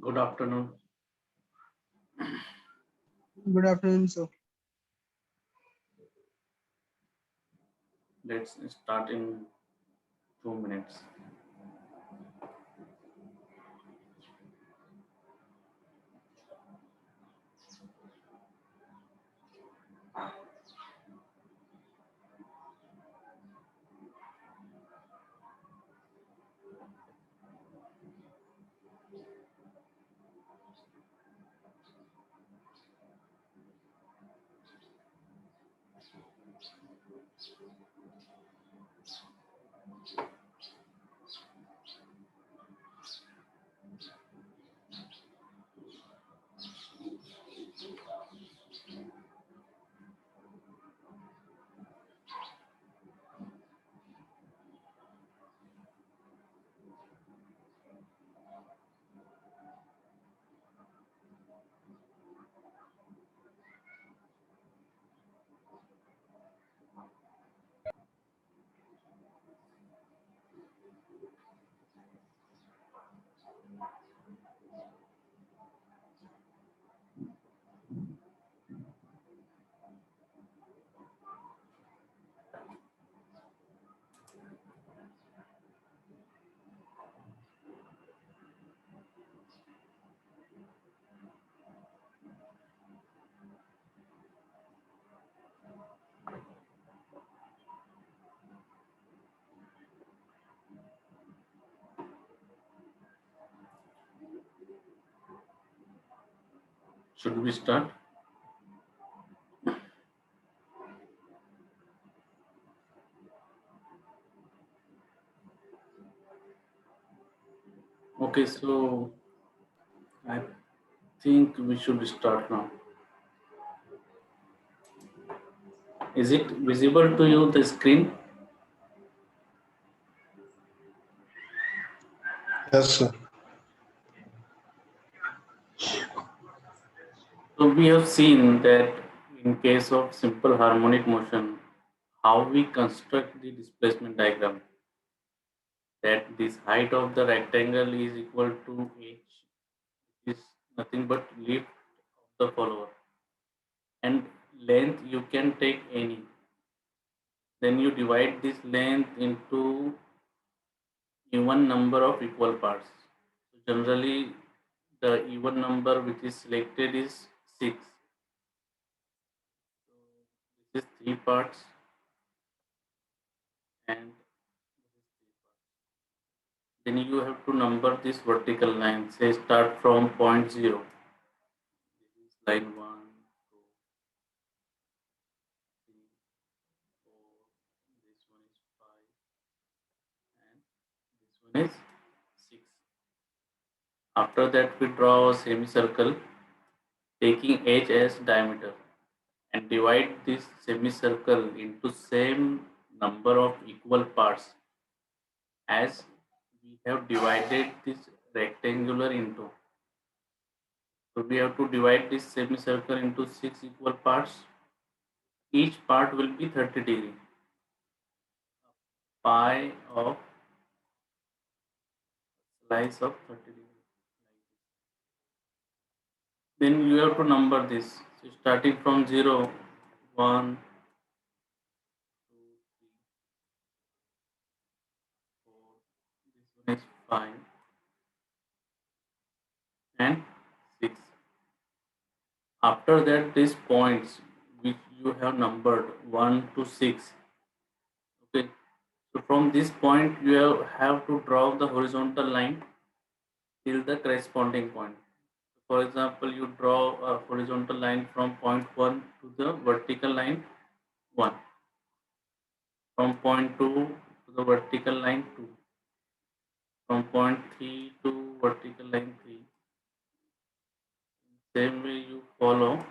Good afternoon. Good afternoon, sir. Let's start in 2 minutes. Should we start? Okay, so I think we should start now. Is it visible to you, the screen? Yes, sir. So we have seen that in case of simple harmonic motion, how we construct the displacement diagram. That this height of the rectangle is equal to h, is nothing but lift of the follower, and length you can take any. Then you divide this length into even number of equal parts. So generally, the even number which is selected is 6. So this is 3 parts and this is 3 parts. Then you have to number this vertical line. Say start from point 0. This is line 1, 2, 3, 4. This one is 5 and this one is 6. After that, we draw a semicircle taking h as diameter and divide this semicircle into same number of equal parts as we have divided this rectangular into. So we have to divide this semicircle into 6 equal parts. Each part will be 30 degree. Pi of slice of 30 degree. Then you have to number this. So starting from 0, 1, 2, 3, 4. This one is 5 and 6. After that, these points which you have numbered 1 to 6. Okay. So from this point, you have to draw the horizontal line till the corresponding point. For example, you draw a horizontal line from point 1 to the vertical line 1, from point 2 to the vertical line 2, from point 3 to vertical line 3. Same way you follow.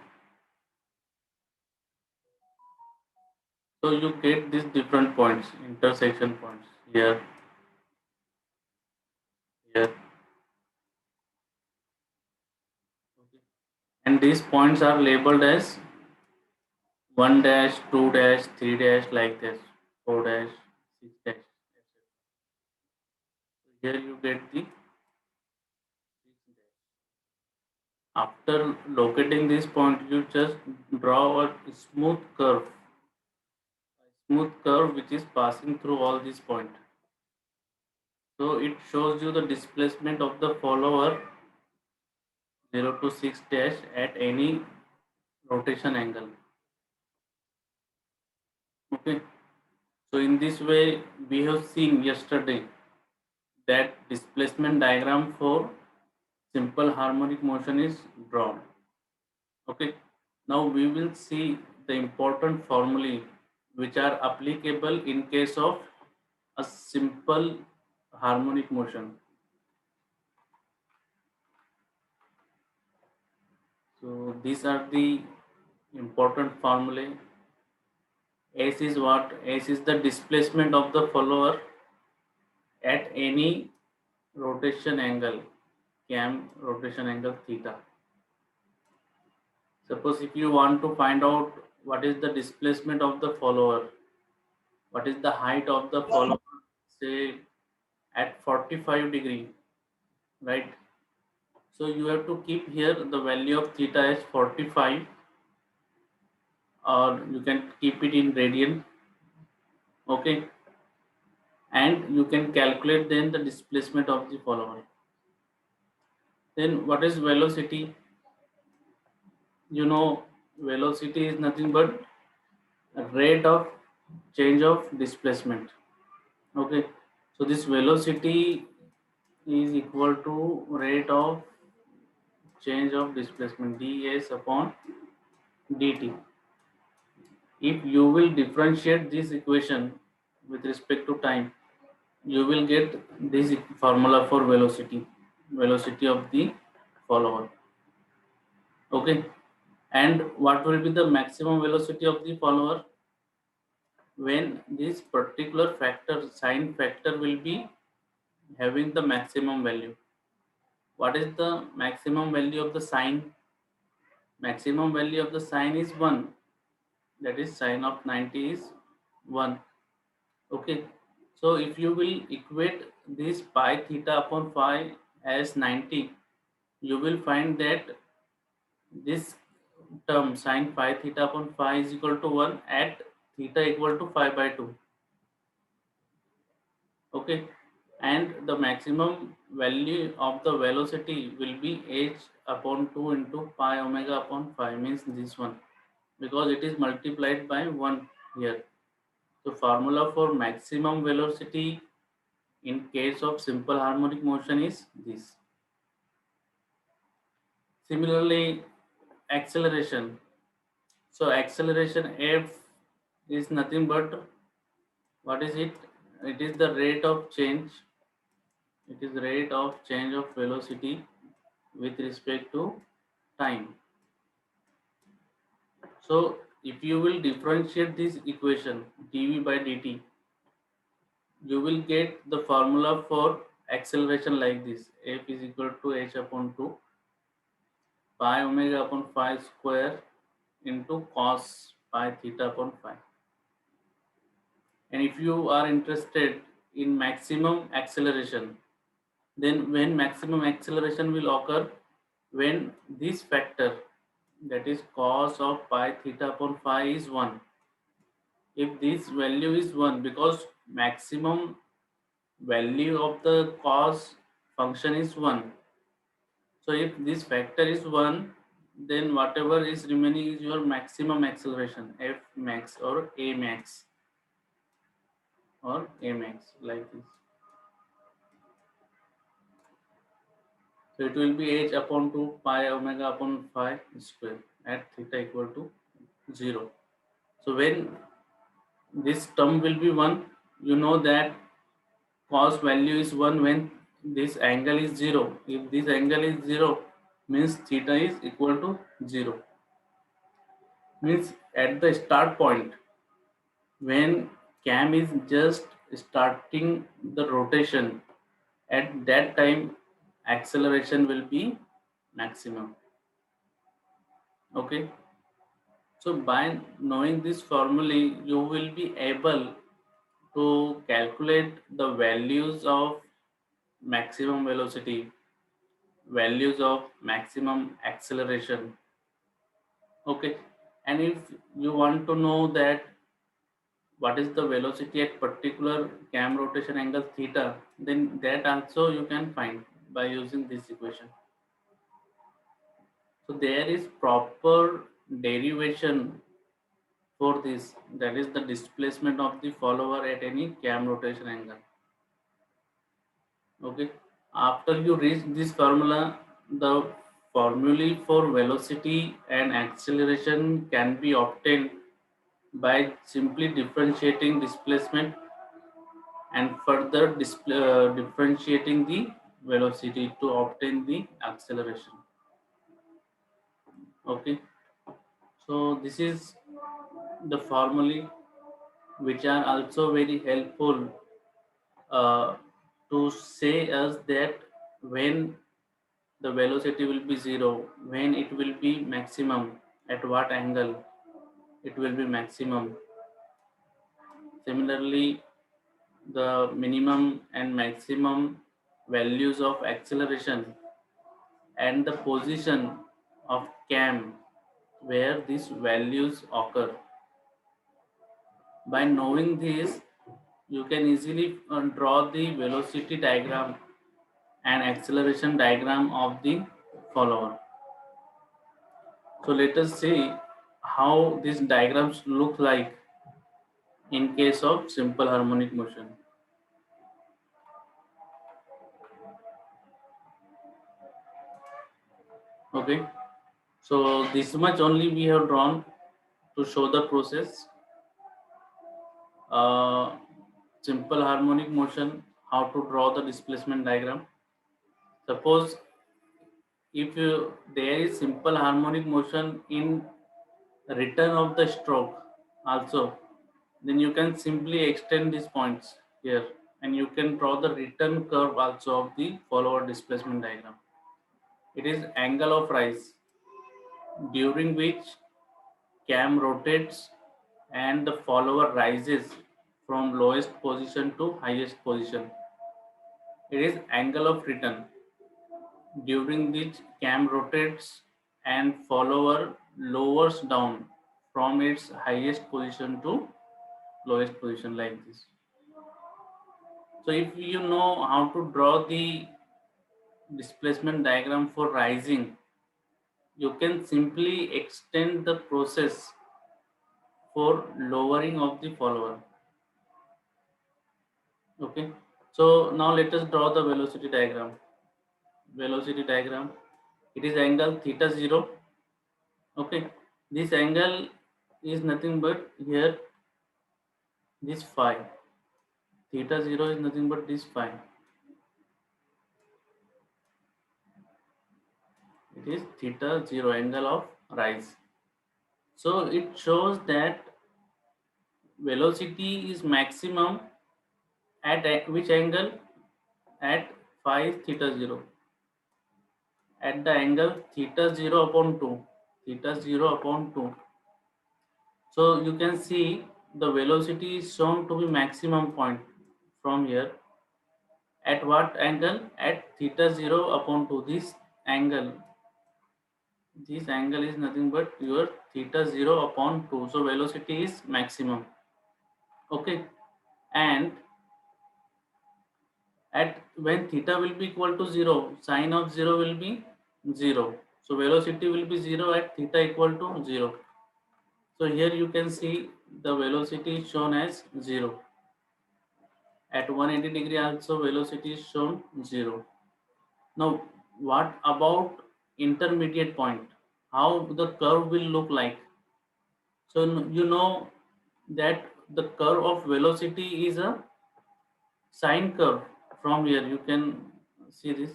So you get these different points, intersection points here, here. Okay. And these points are labeled as 1 dash, 2 dash, 3 dash, like this, 4 dash, 6 dash, etc. So here you get the 6 dash. After locating this point, you just draw a smooth curve which is passing through all these points. So it shows you the displacement of the follower 0 to 6 dash at any rotation angle. Okay. So in this way, we have seen yesterday that displacement diagram for simple harmonic motion is drawn. Okay. Now we will see the important formulae which are applicable in case of a simple harmonic motion. So these are the important formulae. S is what? S is the displacement of the follower at any rotation angle, cam rotation angle theta. Suppose if you want to find out what is the displacement of the follower, what is the height of the follower, say at 45 degree, right? So you have to keep here the value of theta as 45, or you can keep it in radian, okay? And you can calculate then the displacement of the follower. Then what is velocity? You know, velocity is nothing but rate of change of displacement. Okay, so this velocity is equal to rate of change of displacement ds upon dt. If you will differentiate this equation with respect to time, you will get this formula for velocity of the follower. Okay, and what will be the maximum velocity of the follower when this particular factor, sine factor, will be having the maximum value. What is the maximum value of the sine? Maximum value of the sine is 1, that is sine of 90 is 1. Okay, so if you will equate this pi theta upon phi as 90, you will find that this term sine phi theta upon phi is equal to 1 at theta equal to 5 by 2. Okay, and the maximum value of the velocity will be h upon 2 into pi omega upon phi, means this one, because it is multiplied by 1 here. So formula for maximum velocity in case of simple harmonic motion is this. Similarly, acceleration. So acceleration f is nothing but, what is it? It is the rate of change. It is rate of change of velocity with respect to time. So if you will differentiate this equation dv by dt, you will get the formula for acceleration like this: f is equal to h upon 2 pi omega upon phi square into cos pi theta upon phi. And if you are interested in maximum acceleration, then when maximum acceleration will occur, when this factor, that is cos of pi theta upon phi, is 1. If this value is 1, because maximum value of the cos function is 1, so if this factor is 1, then whatever is remaining is your maximum acceleration, f max or a max, like this. So it will be h upon 2 pi omega upon phi square at theta equal to 0. So when this term will be 1, you know that cos value is 1 when this angle is 0. If this angle is 0, means theta is equal to 0. Means at the start point, when cam is just starting the rotation, at that time acceleration will be maximum. Okay, so by knowing this formula, you will be able to calculate the values of maximum velocity values of maximum acceleration. Okay, and if you want to know that what is the velocity at particular cam rotation angle theta, then that also you can find by using this equation. So there is proper derivation for this, that is the displacement of the follower at any cam rotation angle. Okay, after you reach this formula, the formulae for velocity and acceleration can be obtained by simply differentiating displacement and further differentiating the velocity to obtain the acceleration. Okay, so this is the formulae which are also very helpful uh, to say us that when the velocity will be zero, when it will be maximum, at what angle it will be maximum. Similarly, the minimum and maximum values of acceleration and the position of cam where these values occur. By knowing this, you can easily draw the velocity diagram and acceleration diagram of the follower. So let us see how these diagrams look like in case of simple harmonic motion. Okay, so this much only we have drawn to show the process. Uh, Simple harmonic motion, how to draw the displacement diagram. Suppose if there is simple harmonic motion in return of the stroke also, then you can simply extend these points here and you can draw the return curve also of the follower displacement diagram. It is angle of rise during which cam rotates and the follower rises from lowest position to highest position. It is angle of return during which cam rotates and follower lowers down from its highest position to lowest position, like this. So if you know how to draw the displacement diagram for rising, you can simply extend the process for lowering of the follower. Okay, so now let us draw the velocity diagram. Velocity diagram, it is angle theta 0. Okay, this angle is nothing but here this phi. Theta 0 is nothing but this phi. It is theta 0, angle of rise. So it shows that velocity is maximum at which angle? At phi theta 0. At the angle theta 0 upon 2. Theta 0 upon 2. So you can see the velocity is shown to be maximum point from here. At what angle? At theta 0 upon 2. This angle is nothing but your theta 0 upon 2. So velocity is maximum. Okay. And at when theta will be equal to 0, sine of 0 will be 0. So velocity will be 0 at theta equal to 0. So here you can see the velocity is shown as 0. At 180 degree also velocity is shown 0. Now what about intermediate point? How the curve will look like? So you know that the curve of velocity is a sine curve. From here you can see this.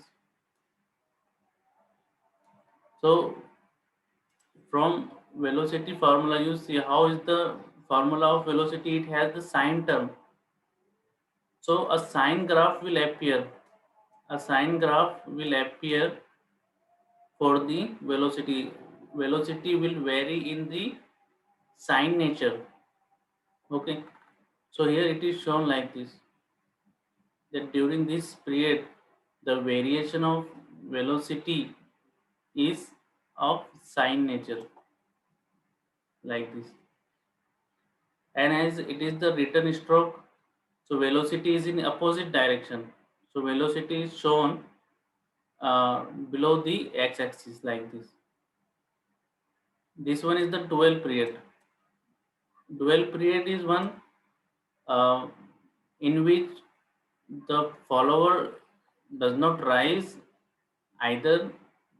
So from velocity formula you see how is the formula of velocity, it has the sine term. So a sine graph will appear. A sine graph will appear for the velocity. Velocity will vary in the sine nature. Okay. So here it is shown like this, that during this period the variation of velocity is of sine nature, like this. And as it is the return stroke, so velocity is in opposite direction. So velocity is shown below the x-axis, like this. This one is the dual period. Dual period is one uh, in which the follower does not rise either,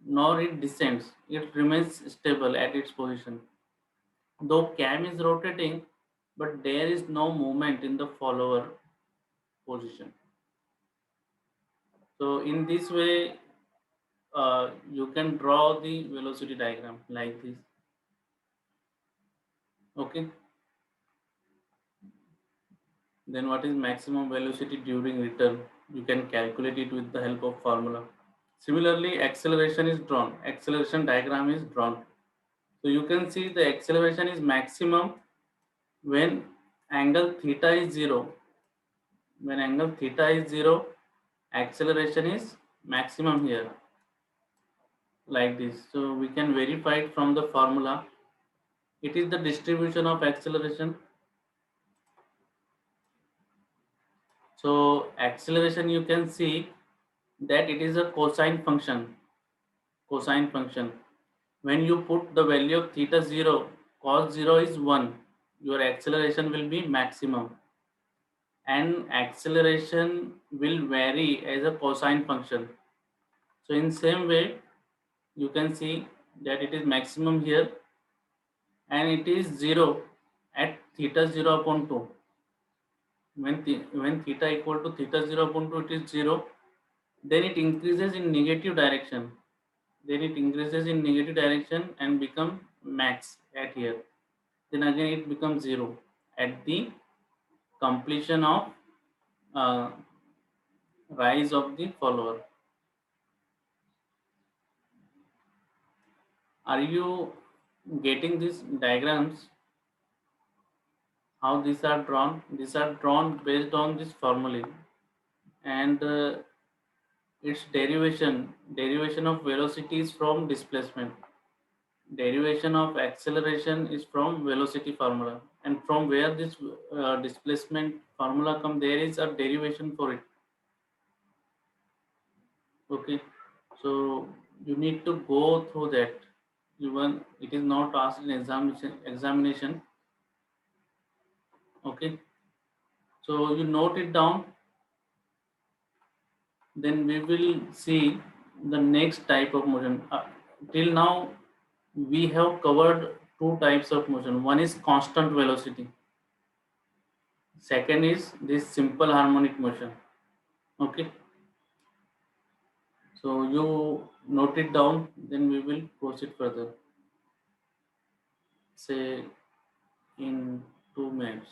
nor it descends. It remains stable at its position. Though cam is rotating, but there is no movement in the follower position. So in this way, you can draw the velocity diagram like this. Okay. Then what is maximum velocity during return? You can calculate it with the help of formula. Similarly, acceleration is drawn. Acceleration diagram is drawn. So you can see the acceleration is maximum when angle theta is 0. When angle theta is 0, acceleration is maximum here, like this. So we can verify it from the formula. It is the distribution of acceleration. So acceleration, you can see that it is a cosine function. Cosine function. When you put the value of theta 0, cos 0 is 1. Your acceleration will be maximum. And acceleration will vary as a cosine function. So in same way, you can see that it is maximum here and it is 0 at theta 0 upon 2. When theta equal to theta 0 upon 2, it is 0. Then it increases in negative direction. Then it increases in negative direction and become max at here. Then again it becomes 0 at the completion of uh, rise of the follower. Are you getting these diagrams? How these are drawn? These are drawn based on this formula, and its derivation of velocity is from displacement. Derivation of acceleration is from velocity formula, and from where this displacement formula come, there is a derivation for it. Okay, so you need to go through that. Even it is not asked in examination. Okay, so you note it down. Then we will see the next type of motion. Till now, we have covered two types of motion. One is constant velocity. Second is this simple harmonic motion. Okay, so you note it down. Then we will proceed further. Say in 2 minutes.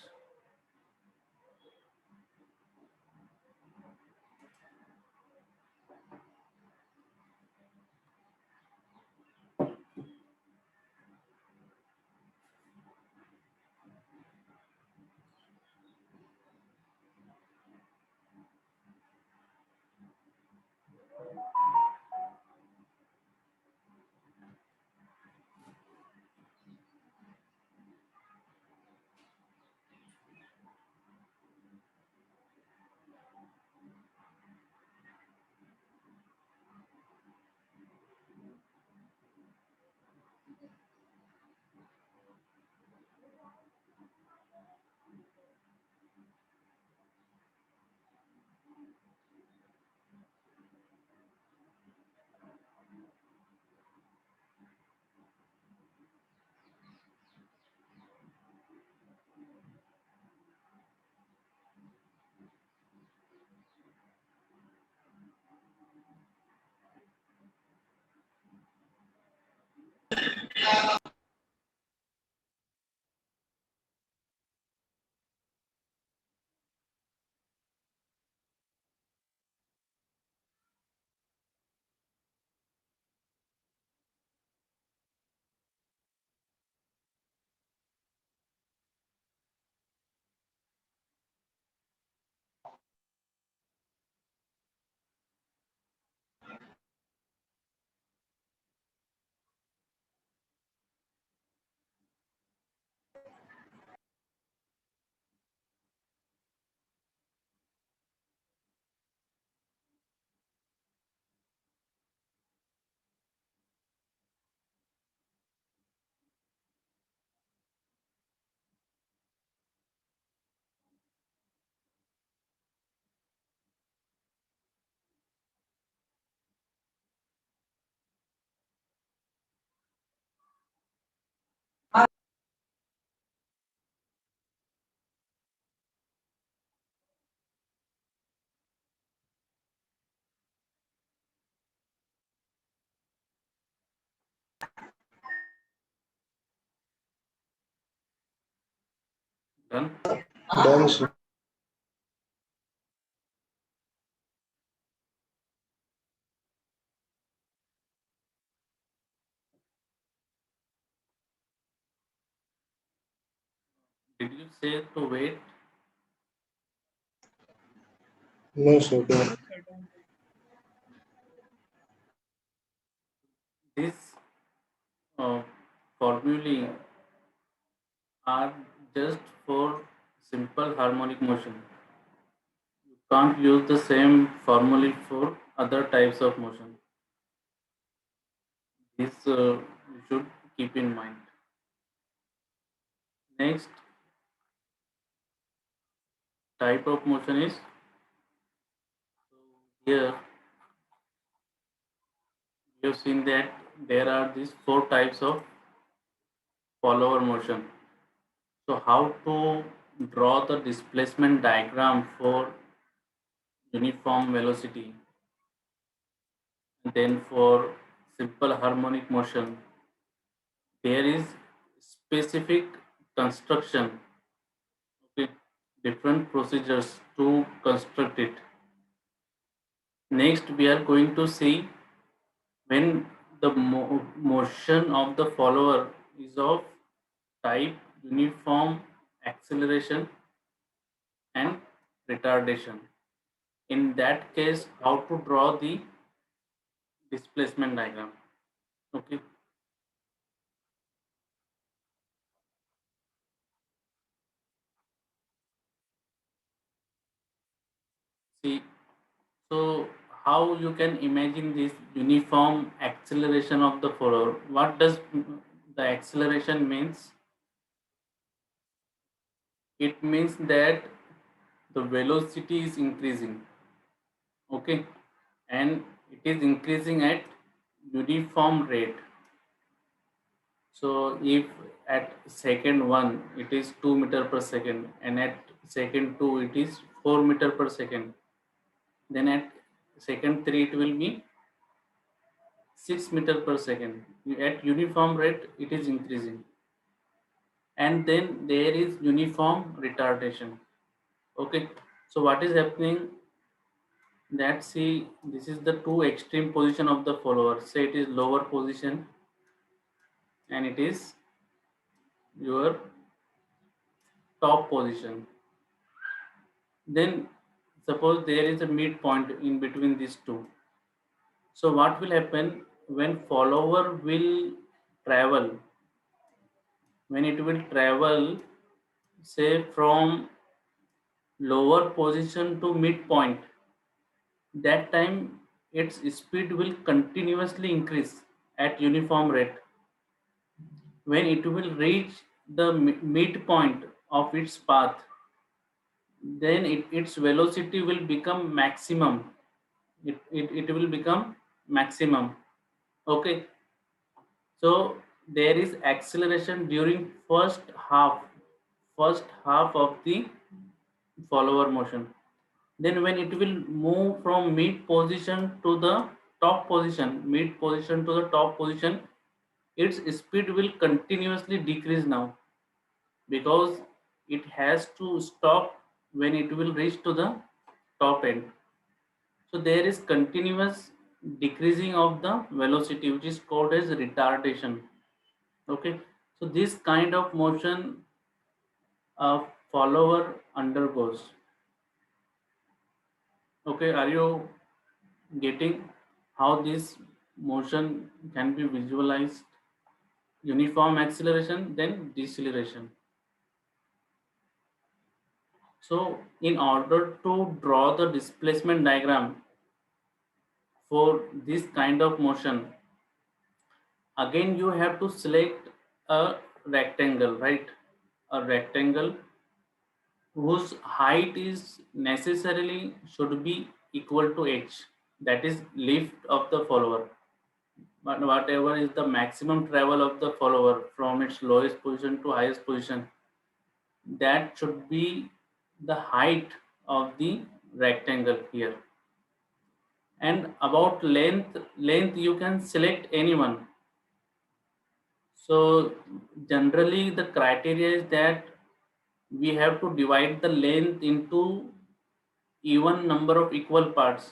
Done. Done, sir. Did you say to wait? No, sir. Don't. These uh, formulae are just for simple harmonic motion. You can't use the same formula for other types of motion. This you should keep in mind. Next type of motion is, so here we have seen that there are these four types of follower motion. So how to draw the displacement diagram for uniform velocity, and then for simple harmonic motion there is specific construction, okay, different procedures to construct it. Next we are going to see when the motion of the follower is of type uniform acceleration and retardation. In that case, how to draw the displacement diagram. Okay, see, so how you can imagine this uniform acceleration of the follower? What does the acceleration means? It means that the velocity is increasing, okay, and it is increasing at uniform rate. So if at second 1 it is 2 meter per second, and at second 2 it is 4 meter per second, then at second 3 it will be 6 meter per second. At uniform rate it is increasing, and then there is uniform retardation. Okay, so what is happening, that see, this is the two extreme position of the follower. Say it is lower position and it is your top position. Then suppose there is a midpoint in between these two. So what will happen when follower will travel, when it will travel, say from lower position to midpoint, that time its speed will continuously increase at uniform rate. When it will reach the midpoint of its path, then its velocity will become maximum. It will become maximum. Okay, so there is acceleration during first half of the follower motion. Then when it will move from mid position to the top position, mid position to the top position, its speed will continuously decrease now, because it has to stop when it will reach to the top end. So there is continuous decreasing of the velocity, which is called as retardation. Okay, so this kind of motion a follower undergoes. Okay, are you getting how this motion can be visualized? Uniform acceleration, then deceleration. So in order to draw the displacement diagram for this kind of motion, again you have to select a rectangle, right? A rectangle whose height is necessarily should be equal to h, that is lift of the follower. But whatever is the maximum travel of the follower from its lowest position to highest position, that should be the height of the rectangle here. And about length you can select anyone. So generally the criteria is that we have to divide the length into even number of equal parts.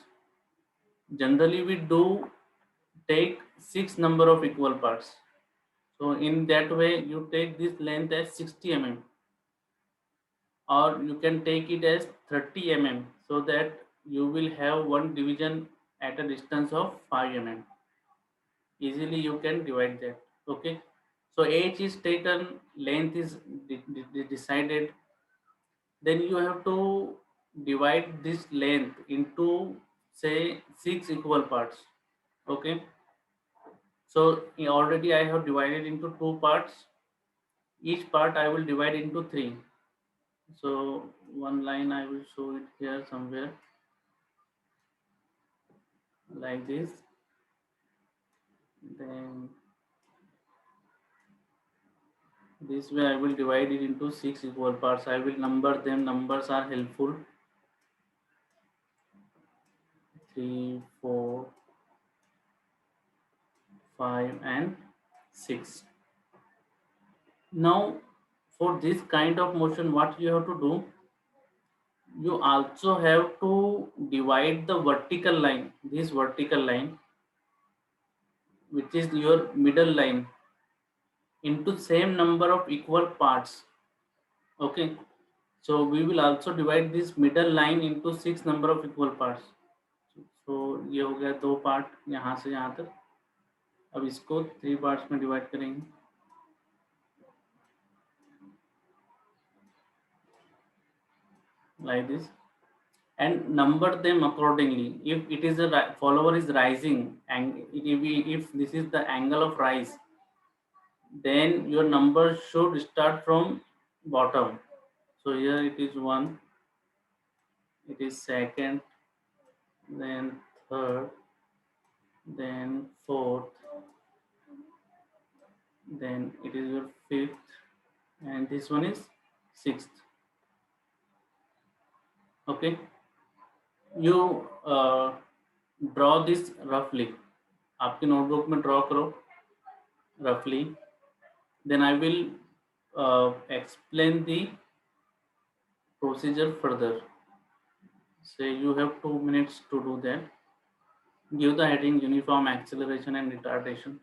Generally, we do take 6 number of equal parts. So in that way, you take this length as 60 mm, or you can take it as 30 mm, so that you will have one division at a distance of 5 mm. Easily you can divide that. Okay. So h is taken, length is decided. Then you have to divide this length into, say, 6 equal parts. Okay. So already I have divided into 2 parts. Each part I will divide into 3. So one line I will show it here somewhere like this. Then this way I will divide it into 6 equal parts. I will number them. Numbers are helpful. 3, 4, 5 and 6. Now for this kind of motion, what you have to do, you also have to divide the vertical line, this vertical line, which is your middle line, into same number of equal parts. Okay. So we will also divide this middle line into 6 number of equal parts. So ये हो गया 2 part यहाँ से यहाँ तक. अब इसको 3 parts में डिवाइड करेंगे like this, and number them accordingly. If it is a follower is rising, and if this is the angle of rise, then your number should start from bottom. So here it is 1, it is second, then third, then fourth, then it is your fifth, and this one is sixth. Okay. You draw this roughly. आपकी notebook में draw करो roughly. Then I will explain the procedure further. Say you have 2 minutes to do that. Give the heading uniform acceleration and retardation.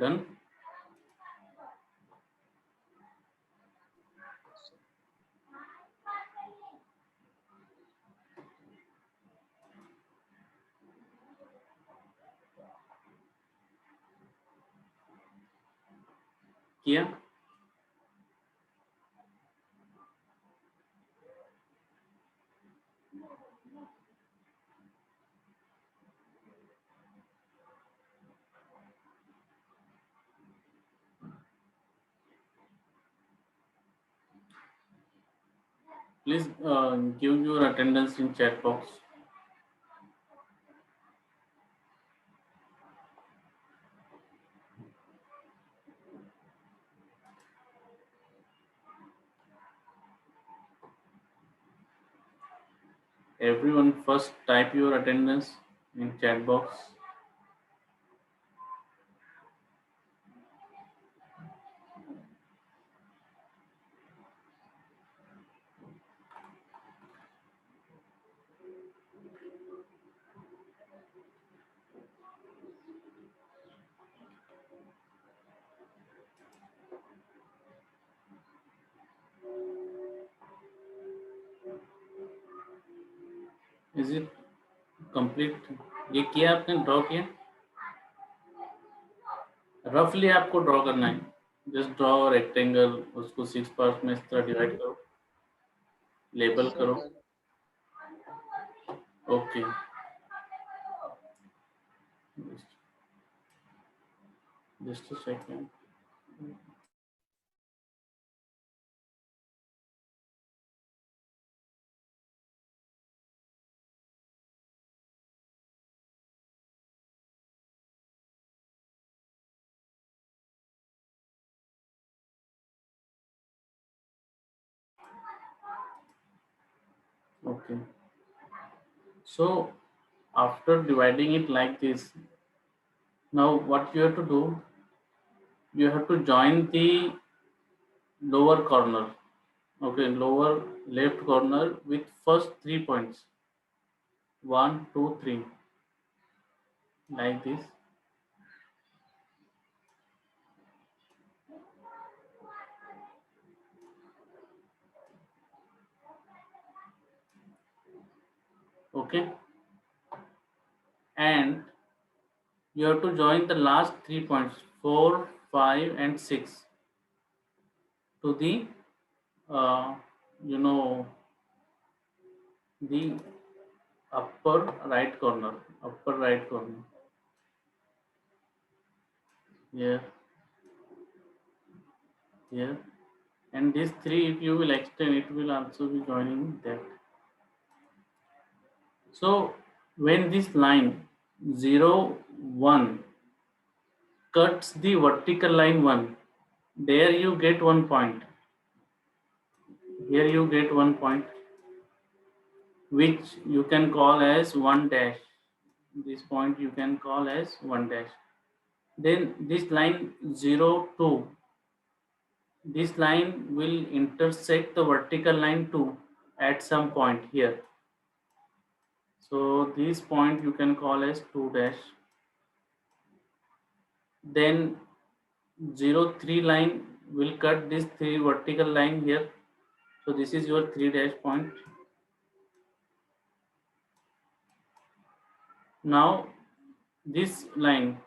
Done. किया. Please give your attendance in chat box. Everyone first type your attendance in chat box. Is it complete? ये किया आपने, draw किया? रफली आपको draw करना है. Just draw rectangle, उसको 6 पार्ट में इस तरह डिवाइड करो, लेबल करो. Okay, just a second. Okay, so after dividing it like this, now what you have to do, you have to join the lower corner. Okay, lower left corner with first 3 points, 1 2 3, like this. Okay, and you have to join the last 3 points, 4 5 and 6, to the uh, you know the upper right corner here, here. And these 3, if you will extend, it will also be joining that. So when this line 0 1 cuts the vertical line 1, there you get 1 point, here you get 1 point, which you can call as 1 dash. This point you can call as 1 dash. Then this line 0 2, this line will intersect the vertical line 2 at some point here. So this point you can call as 2 dash. Then 0 3 line will cut this 3 vertical line here. So this is your 3 dash point. Now this line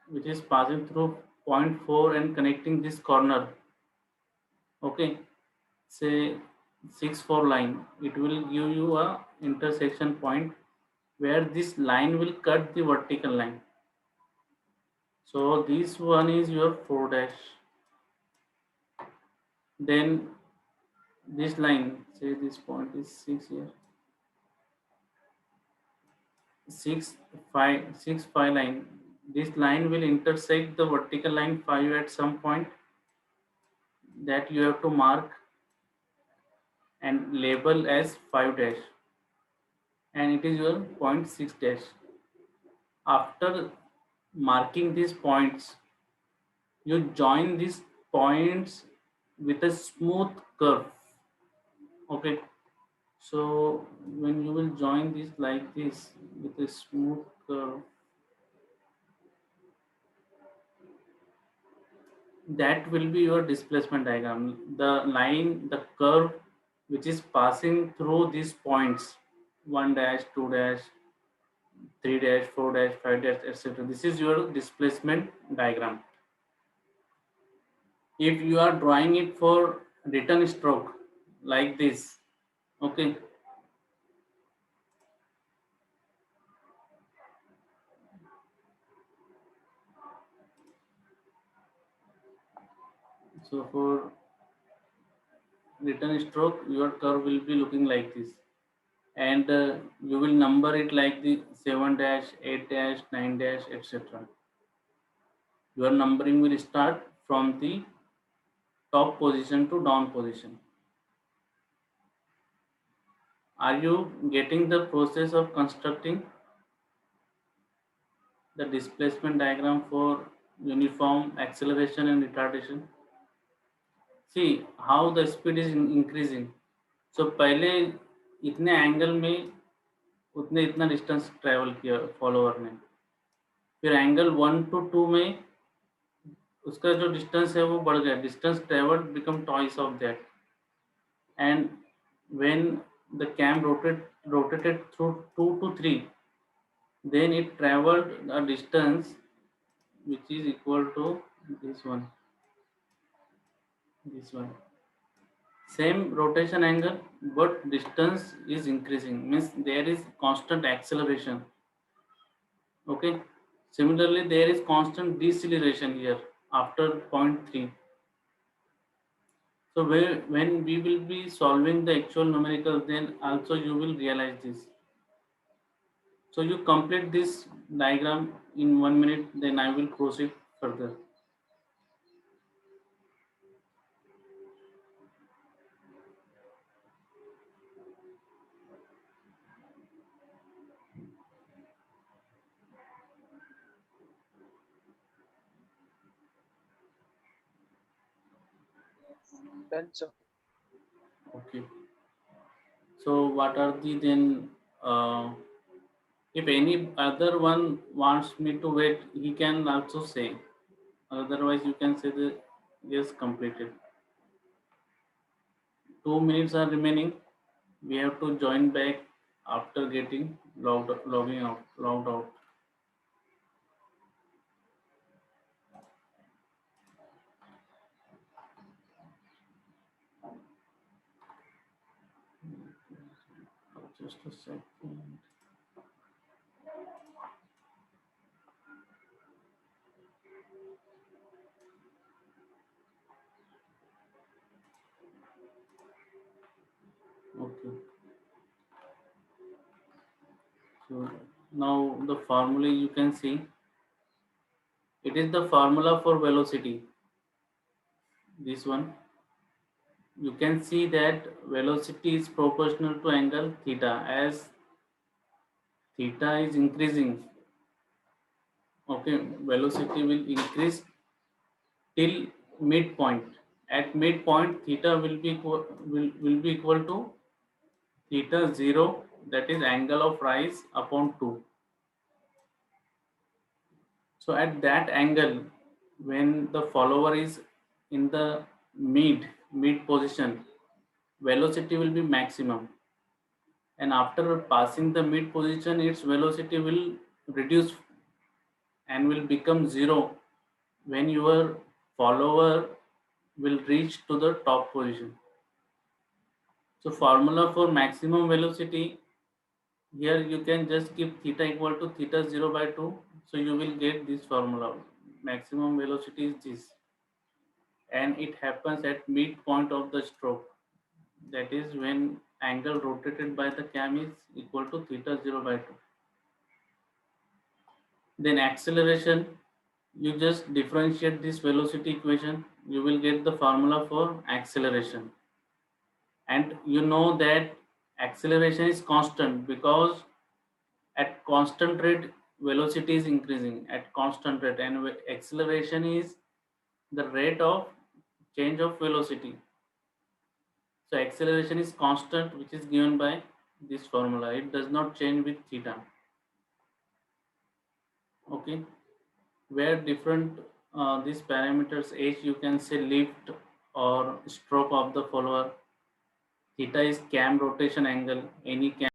which is passing through point 4 and connecting this corner, okay, say 6 4 line, it will give you a intersection point where this line will cut the vertical line. So this one is your 4 dash. Then this line, say this point is 6 here, 6 5 line, this line will intersect the vertical line 5 at some point, that you have to mark and label as 5 dash, and it is your point 6 dash. After marking these points, you join these points with a smooth curve. Okay, so when you will join this like this with a smooth curve, that will be your displacement diagram. The line, the curve which is passing through these points, 1 dash 2 dash 3 dash 4 dash 5 dash, etc., this is your displacement diagram. If you are drawing it for return stroke like this, okay, so for return stroke, your curve will be looking like this, and you will number it like the 7 dash, 8 dash, 9 dash, etc. Your numbering will start from the top position to down position. Are you getting the process of constructing the displacement diagram for uniform acceleration and retardation? See how the speed is increasing. So पहले इतने angle में उतने इतना distance travel किया follower ने, फिर angle 1 to 2 में उसका जो डिस्टेंस है वो बढ़ गया, distance travelled become twice of that, and when the cam rotated through 2 to 3, then it traveled a distance which is equal to this one, same rotation angle, but distance is increasing, means there is constant acceleration. Okay, similarly there is constant deceleration here after point 3. So when we will be solving the actual numericals, then also you will realize this. So you complete this diagram in 1 minute, then I will proceed further. Done, sir. Okay. So what are the then? If any other one wants me to wait, he can also say. Otherwise, you can say the yes completed. 2 minutes are remaining. We have to join back after getting logged out. Just a second. Okay. So now the formula you can see. It is the formula for velocity. This one. You can see that velocity is proportional to angle theta. As theta is increasing, okay, velocity will increase till midpoint. At midpoint, theta will be equal to theta 0, that is angle of rise, upon 2. So at that angle, when the follower is in the mid position, velocity will be maximum, and after passing the mid position, its velocity will reduce and will become 0 when your follower will reach to the top position. So formula for maximum velocity, here you can just keep theta equal to theta 0 by 2. So you will get this formula. Maximum velocity is this, and it happens at midpoint of the stroke. That is when angle rotated by the cam is equal to theta 0 by 2. Then acceleration, you just differentiate this velocity equation, you will get the formula for acceleration. And you know that acceleration is constant because at constant rate velocity is increasing at constant rate, and acceleration is the rate of change of velocity. So acceleration is constant, which is given by this formula. It does not change with theta. Okay, where different these parameters, h you can say lift or stroke of the follower, theta is cam rotation angle, any cam